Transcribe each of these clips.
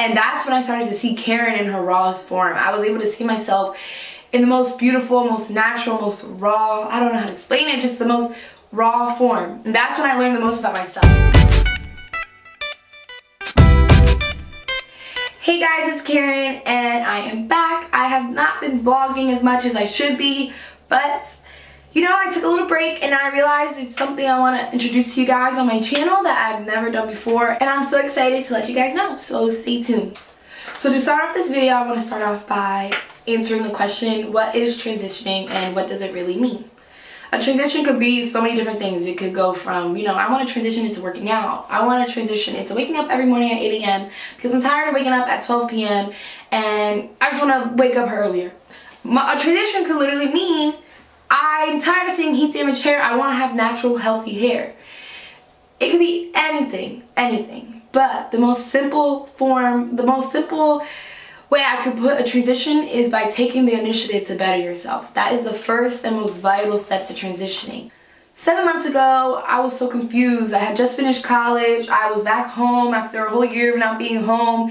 And that's when I started to see Karen in her rawest form. I was able to see myself in the most beautiful, most natural, most raw, I don't know how to explain it, just the most raw form. And that's when I learned the most about myself. Hey guys, it's Karen and I am back. I have not been vlogging as much as I should be, but you know, I took a little break and I realized it's something I want to introduce to you guys on my channel that I've never done before, and I'm so excited to let you guys know, so stay tuned. So to start off this video, I want to start off by answering the question, what is transitioning and what does it really mean? A transition could be so many different things. It could go from, you know, I want to transition into working out. I want to transition into waking up every morning at 8 a.m. because I'm tired of waking up at 12 p.m. and I just want to wake up earlier. A transition could literally mean I'm tired of seeing heat damaged hair. I want to have natural, healthy hair. It could be anything, anything. But the most simple way I could put a transition is by taking the initiative to better yourself. That is the first and most vital step to transitioning. 7 months ago, I was so confused. I had just finished college. I was back home after a whole year of not being home.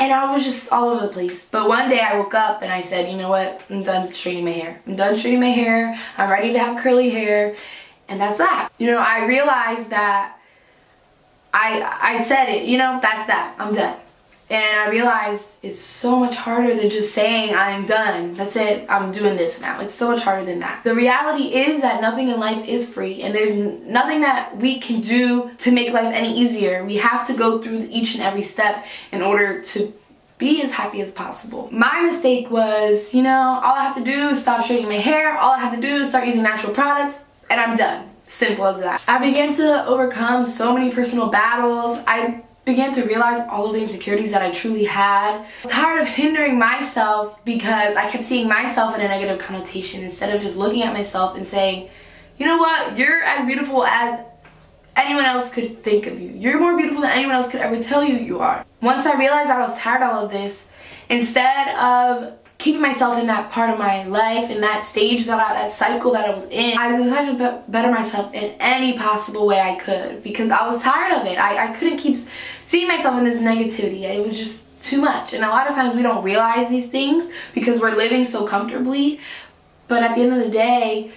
And I was just all over the place. But one day I woke up and I said, you know what? I'm done straightening my hair. I'm done straightening my hair. I'm ready to have curly hair. And that's that. You know, I realized that I said it, you know, that's that. I'm done. And I realized it's so much harder than just saying I'm done. That's it. I'm doing this now. It's so much harder than that. The reality is that nothing in life is free, and there's nothing that we can do to make life any easier. We have to go through each and every step in order to be as happy as possible. My mistake was, you know, all I have to do is stop straightening my hair. All I have to do is start using natural products, and I'm done. Simple as that. I began to overcome so many personal battles. I began to realize all of the insecurities that I truly had. I was tired of hindering myself because I kept seeing myself in a negative connotation instead of just looking at myself and saying, you know what, you're as beautiful as anyone else could think of you. You're more beautiful than anyone else could ever tell you you are. Once I realized I was tired of all of this, instead of keeping myself in that part of my life, in that stage, that cycle that I was in, I decided to better myself in any possible way I could because I was tired of it. I couldn't keep seeing myself in this negativity. It was just too much. And a lot of times we don't realize these things because we're living so comfortably. But at the end of the day,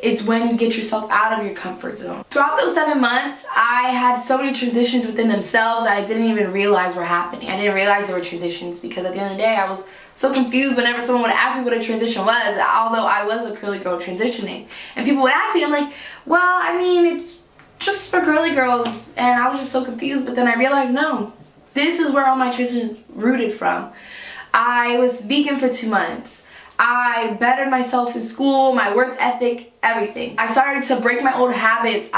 it's when you get yourself out of your comfort zone. Throughout those 7 months, I had so many transitions within themselves that I didn't even realize were happening. I didn't realize there were transitions because at the end of the day, I was so confused whenever someone would ask me what a transition was, although I was a curly girl transitioning. And people would ask me, I'm like, well, I mean, it's just for curly girls. And I was just so confused, but then I realized, no, this is where all my transitions rooted from. I was vegan for 2 months. I bettered myself in school, my work ethic, everything. I started to break my old habits.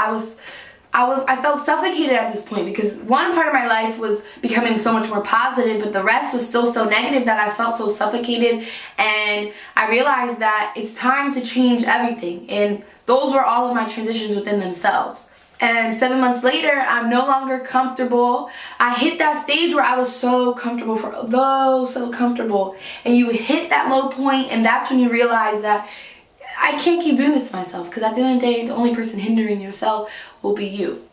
I felt suffocated at this point because one part of my life was becoming so much more positive, but the rest was still so negative that I felt so suffocated, and I realized that it's time to change everything, and those were all of my transitions within themselves. And 7 months later, I'm no longer comfortable. I hit that stage where I was so comfortable so comfortable. And you hit that low point, and that's when you realize that I can't keep doing this to myself because at the end of the day, the only person hindering yourself will be you.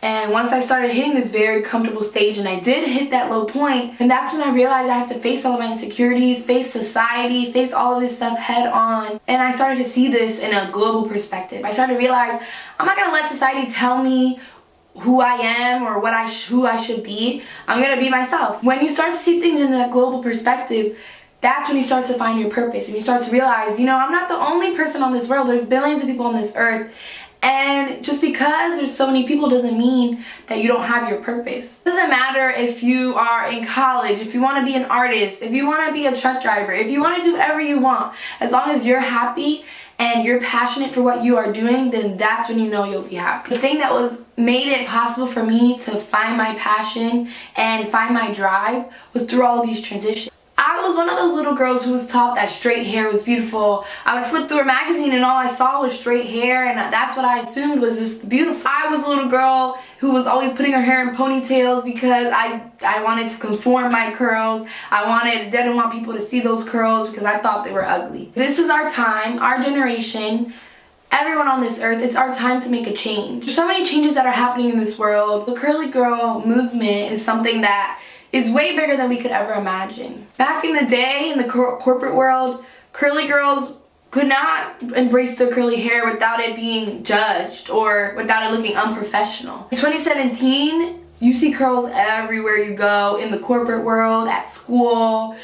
And once I started hitting this very comfortable stage and I did hit that low point, and that's when I realized I had to face all of my insecurities, face society, face all of this stuff head on. And I started to see this in a global perspective. I started to realize I'm not gonna let society tell me who I am or who I should be. I'm gonna be myself. When you start to see things in that global perspective, that's when you start to find your purpose and you start to realize, you know, I'm not the only person on this world. There's billions of people on this earth. And just because there's so many people doesn't mean that you don't have your purpose. It doesn't matter if you are in college, if you want to be an artist, if you want to be a truck driver, if you want to do whatever you want. As long as you're happy and you're passionate for what you are doing, then that's when you know you'll be happy. The thing that made it possible for me to find my passion and find my drive was through all of these transitions. I was one of those little girls who was taught that straight hair was beautiful. I would flip through a magazine and all I saw was straight hair, and that's what I assumed was just beautiful. I was a little girl who was always putting her hair in ponytails because I wanted to conform my curls. Didn't want people to see those curls because I thought they were ugly. This is our time, our generation, everyone on this earth. It's our time to make a change. There's so many changes that are happening in this world. The curly girl movement is something that is way bigger than we could ever imagine. Back in the day, in the corporate world, curly girls could not embrace their curly hair without it being judged or without it looking unprofessional. In 2017, you see curls everywhere you go, in the corporate world, at school,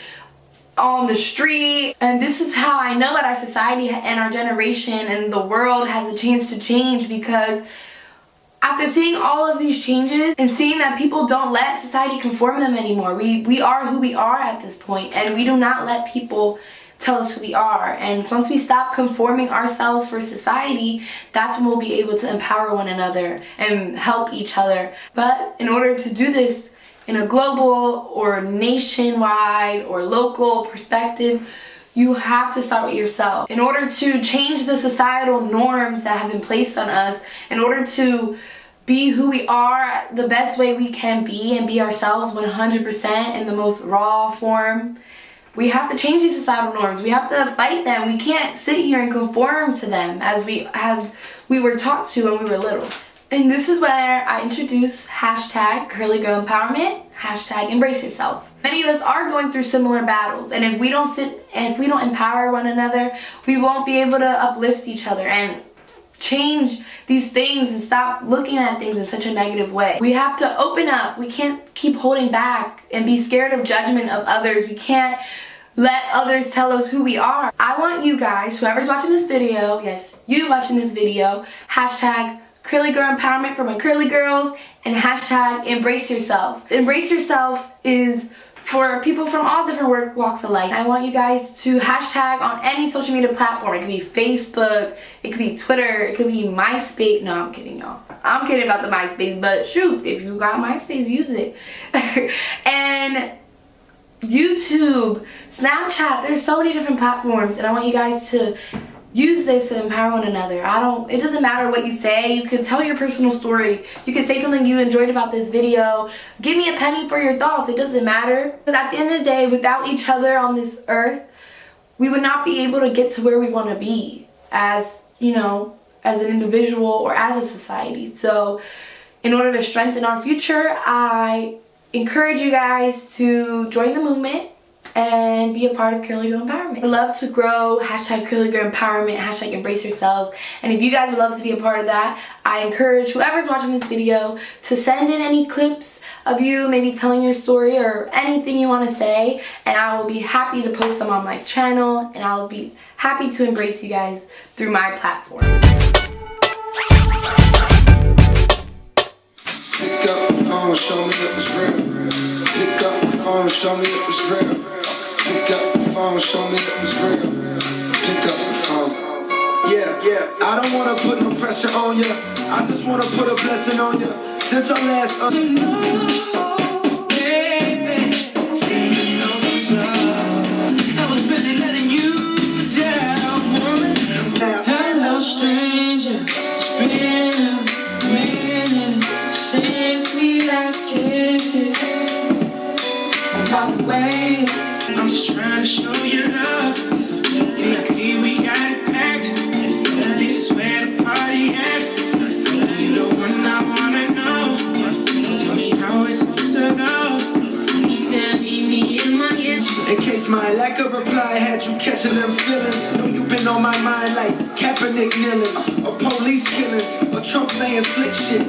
on the street. And this is how I know that our society and our generation and the world has a chance to change, because after seeing all of these changes and seeing that people don't let society conform them anymore, we are who we are at this point, and we do not let people tell us who we are. And once we stop conforming ourselves for society, that's when we'll be able to empower one another and help each other. But in order to do this in a global or nationwide or local perspective, you have to start with yourself. In order to change the societal norms that have been placed on us, in order to be who we are the best way we can be and be ourselves 100% in the most raw form, we have to change these societal norms. We have to fight them. We can't sit here and conform to them as we were taught to when we were little. And this is where I introduce hashtag curlygirlempowerment, hashtag embraceyourself. Many of us are going through similar battles, and if we don't empower one another, we won't be able to uplift each other and change these things and stop looking at things in such a negative way. We have to open up. We can't keep holding back and be scared of judgment of others. We can't let others tell us who we are. I want you guys, whoever's watching this video, yes, you watching this video, hashtag curly girl empowerment for my curly girls, and hashtag embrace yourself. Embrace yourself is for people from all different walks of life. I want you guys to hashtag on any social media platform. It could be Facebook, it could be Twitter, it could be MySpace. No, I'm kidding, y'all. I'm kidding about the MySpace, but shoot, if you got MySpace, use it. And YouTube, Snapchat, there's so many different platforms, and I want you guys to use this to empower one another. It doesn't matter what you say. You could tell your personal story. You could say something you enjoyed about this video. Give me a penny for your thoughts. It doesn't matter. But at the end of the day, without each other on this earth, we would not be able to get to where we want to be as, you know, as an individual or as a society. So in order to strengthen our future, I encourage you guys to join the movement and be a part of Curly Girl Empowerment. I'd love to grow hashtag Curly Girl Empowerment, hashtag embrace yourselves. And if you guys would love to be a part of that, I encourage whoever's watching this video to send in any clips of you maybe telling your story or anything you want to say, and I will be happy to post them on my channel, and I'll be happy to embrace you guys through my platform. Pick up the phone, show me it was real. Pick up the phone, show me it was real. Pick up the phone, show me it was real. Pick up the phone. Yeah, I don't wanna put no pressure on ya. I just wanna put a blessing on ya. Since our last baby, I was really letting you down, woman. Hello, stranger. It's been a minute since we last kicked it. And by the way, I'm just trying to show you love. VIP, we got it packed. This is where the party at. You the one I wanna know. So tell me how it's supposed to go. He said meet me in my head. In case my lack of reply had you catching them feelings. Know you been on my mind like Kaepernick kneeling, or police killings, or Trump saying slick shit.